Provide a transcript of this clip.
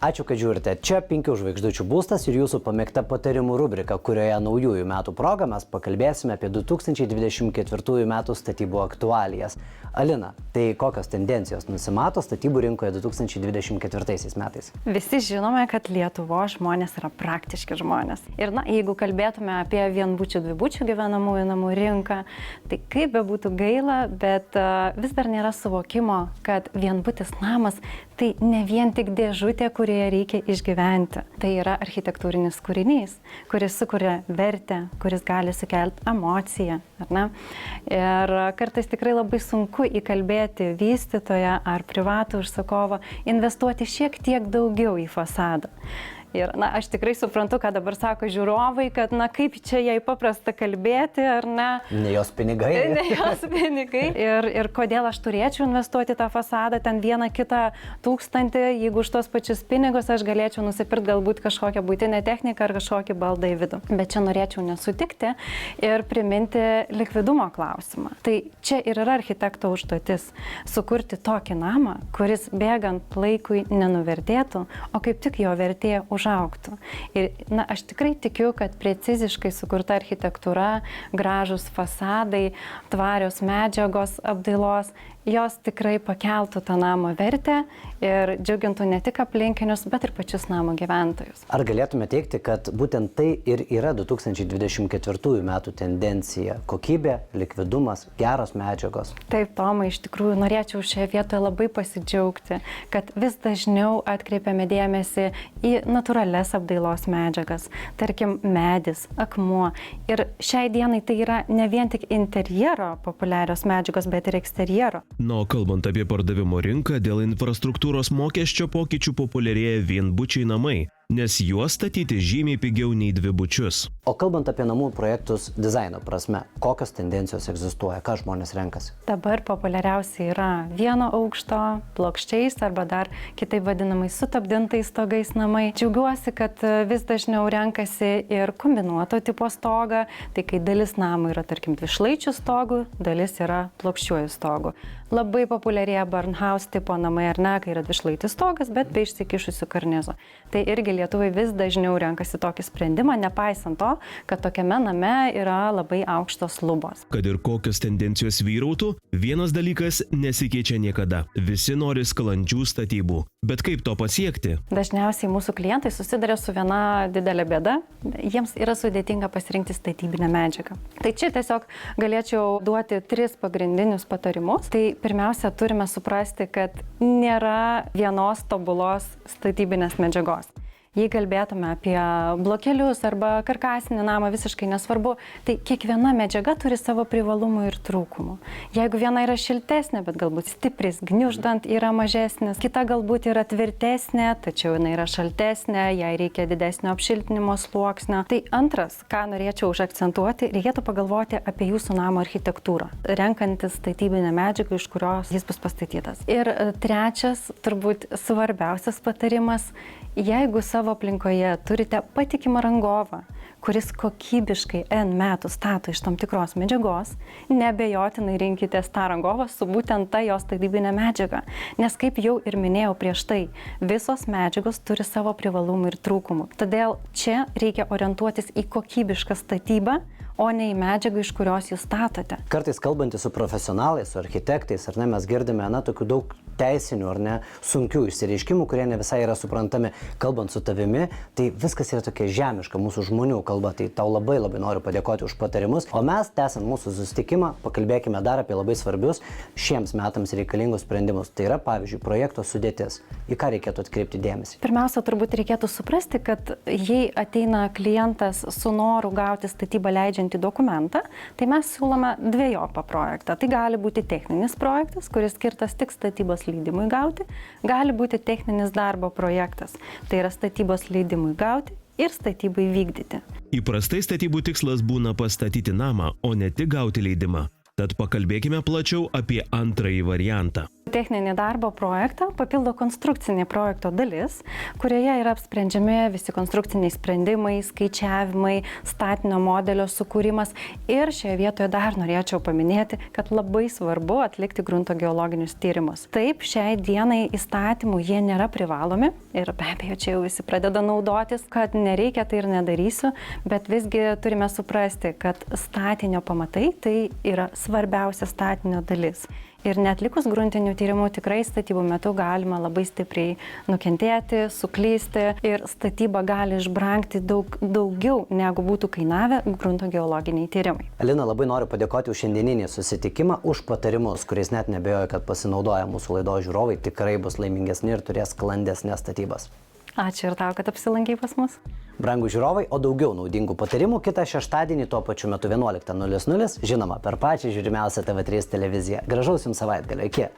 Ačiū, kad žiūrite. Čia 5 žvaigždučių būstas ir jūsų pamėgta patarimų rubrika, kurioje naujųjų metų proga mes pakalbėsime apie 2024 metų statybų aktualijas. Alina, tai kokios tendencijos nusimato statybų rinkoje 2024 metais? Visi žinome, kad Lietuvos žmonės yra praktiški žmonės. Ir jeigu kalbėtume apie vienbučių, dvibučių gyvenamųjų namų rinką, tai kaip bebūtų gaila, bet vis dar nėra suvokimo, kad vienbutis namas tai ne vien tik dėžutė, kurioje reikia išgyventi. Tai yra architektūrinis kūrinys, kuris sukuria vertę, kuris gali sukelti emociją, ar ne? Ir kartais tikrai labai sunku įkalbėti vystytoją ar privatų užsakovą investuoti šiek tiek daugiau į fasadą. Ir aš tikrai suprantu, ką dabar sako žiūrovai, kad kaip čia jai paprasta kalbėti, ar ne? Ne jos pinigai. Ne jos pinigai. Ir kodėl aš turėčiau investuoti tą fasadą, ten 1-2 tūkstantį, jeigu už tos pačius pinigus aš galėčiau nusipirkti galbūt kažkokią buitinę techniką ar kažkokį baldą į vidų. Bet čia norėčiau nesutikti ir priminti likvidumo klausimą. Tai čia ir yra architekto užduotis - sukurti tokį namą, kuris bėgant laikui nenuvertėtų, o kaip tik jo vertė užaugtų. Ir aš tikrai tikiu, kad preciziškai sukurta architektūra, gražus fasadai, tvarios medžiagos apdailos, jos tikrai pakeltų tą namo vertę ir džiugintų ne tik aplinkinius, bet ir pačius namo gyventojus. Ar galėtume teigti, kad būtent tai ir yra 2024 metų tendencija - kokybė, likvidumas, geros medžiagos? Taip, Tomai, iš tikrųjų norėčiau šioje vietoje labai pasidžiaugti, kad vis dažniau atkreipiame dėmesį į natūralias apdailos medžiagas, tarkim medis, akmuo. Ir šiai dienai tai yra ne vien tik interjero populiarios medžiagos, bet ir eksterjero. O kalbant apie pardavimo rinką, dėl infrastruktūros mokesčio pokyčių populiarėja vienbučiai namai, nes juos statyti žymiai pigiau nei dvibučius. O kalbant apie namų projektus dizaino prasme, kokios tendencijos egzistuoja, ką žmonės renkasi? Dabar populiariausia yra vieno aukšto, plokščiais arba dar kitaip vadinamais sutapdintais stogais namai. Džiaugiuosi, kad vis dažniau renkasi ir kombinuoto tipo stogą, tai kai dalis namų yra tarkim dvišlaičių stogų, dalis yra plokščiuoju stogu. Labai populiarėja Barnhouse tipo namai, ar ne, kai yra dvišlaitis stogas, bet be išsikišusių karnizų. Tai irgi lietuviai vis dažniau renkasi tokį sprendimą, nepaisant to, kad tokiame name yra labai aukštos lubos. Kad ir kokios tendencijos vyrautų, vienas dalykas nesikeičia niekada. Visi nori sklandžių statybų. Bet kaip to pasiekti? Dažniausiai mūsų klientai susiduria su viena didelė bėda. Jiems yra sudėtinga pasirinkti statybinę medžiagą. Tai čia tiesiog galėčiau duoti 3 pagrindinius patarimus. Tai pirmiausia, turime suprasti, kad nėra vienos tobulos statybinės medžiagos. Jei kalbėtume apie blokelius arba karkasinį namą, visiškai nesvarbu, tai kiekviena medžiaga turi savo privalumų ir trūkumų. Jeigu viena yra šiltesnė, bet galbūt stipris, gniuždant yra mažesnis, kita galbūt yra tvirtesnė, tačiau jinai yra šaltesnė, jai reikia didesnio apšiltinimo sluoksnio. Tai antras, ką norėčiau užakcentuoti, reikėtų pagalvoti apie jūsų namo architektūrą, renkantis statybinę medžiagą, iš kurios jis bus pastatytas. Ir trečias, turbūt svarbiausias patarimas, jeigu savo aplinkoje turite patikimą rangovą, kuris kokybiškai N metų stato iš tam tikros medžiagos, neabejotinai rinkitės tą rangovą su būtent ta jos statybinė medžiaga. Nes kaip jau ir minėjau prieš tai, visos medžiagos turi savo privalumų ir trūkumų. Todėl čia reikia orientuotis į kokybišką statybą, o ne į medžiagą, iš kurios jūs statote. Kartais kalbantys su profesionalais, su architektais, ar ne, mes girdime, tokių daug teisinių, ar ne, sunkių išsireiškimų, kurie ne visai yra suprantami. Kalbant su tavimi, tai viskas yra tokia žemiška mūsų žmonių kalba, tai tau labai noriu padėkoti už patarimus. O mes, tęsiant mūsų susitikimą, pakalbėkime dar apie labai svarbius šiems metams reikalingus sprendimus. Tai yra, pavyzdžiui, projekto sudėtis. Į ką reikėtų atkreipti dėmesį? Pirmiausia, turbūt reikėtų suprasti, kad jei ateina klientas su noru gauti statybą leidžiantį dokumentą, tai mes siūlome dvejopą projektą. Tai gali būti techninis projektas, kuris skirtas tik statybos leidimui gauti, gali būti techninis darbo projektas. Tai yra statybos leidimui gauti ir statybai vykdyti. Įprastai statybų tikslas būna pastatyti namą, o ne tik gauti leidimą. Tad pakalbėkime plačiau apie antrąjį variantą. Techninį darbo projektą papildo konstrukcinė projekto dalis, kurioje yra apsprendžiami visi konstrukciniai sprendimai, skaičiavimai, statinio modelio sukūrimas. Ir šioje vietoje dar norėčiau paminėti, kad labai svarbu atlikti grunto geologinius tyrimus. Taip, šiai dienai įstatymų jie nėra privalomi ir be abejo čia jau visi pradeda naudotis, kad nereikia tai ir nedarysiu, bet visgi turime suprasti, kad statinio pamatai tai yra svarbiausia statinio dalis. Ir netlikus gruntinių tyrimų tikrai statybų metu galima labai stipriai nukentėti, suklysti ir statyba gali išbrangti daugiau negu būtų kainavę grunto geologiniai tyrimai. Alina, labai noriu padėkoti už šiandieninį susitikimą, už patarimus, kuriais net nebejoju, kad pasinaudoja mūsų laidos žiūrovai, tikrai bus laimingesni ir turės sklandesnės statybas. Ačiū ir tau, kad apsilankai pas mus. Brangūs žiūrovai, o daugiau naudingų patarimų kitą šeštadienį tuo pačiu metu 11:00, žinoma, per pačią žiūrimiausią TV3 televiziją. Gražaus jums savaitgalio, iki.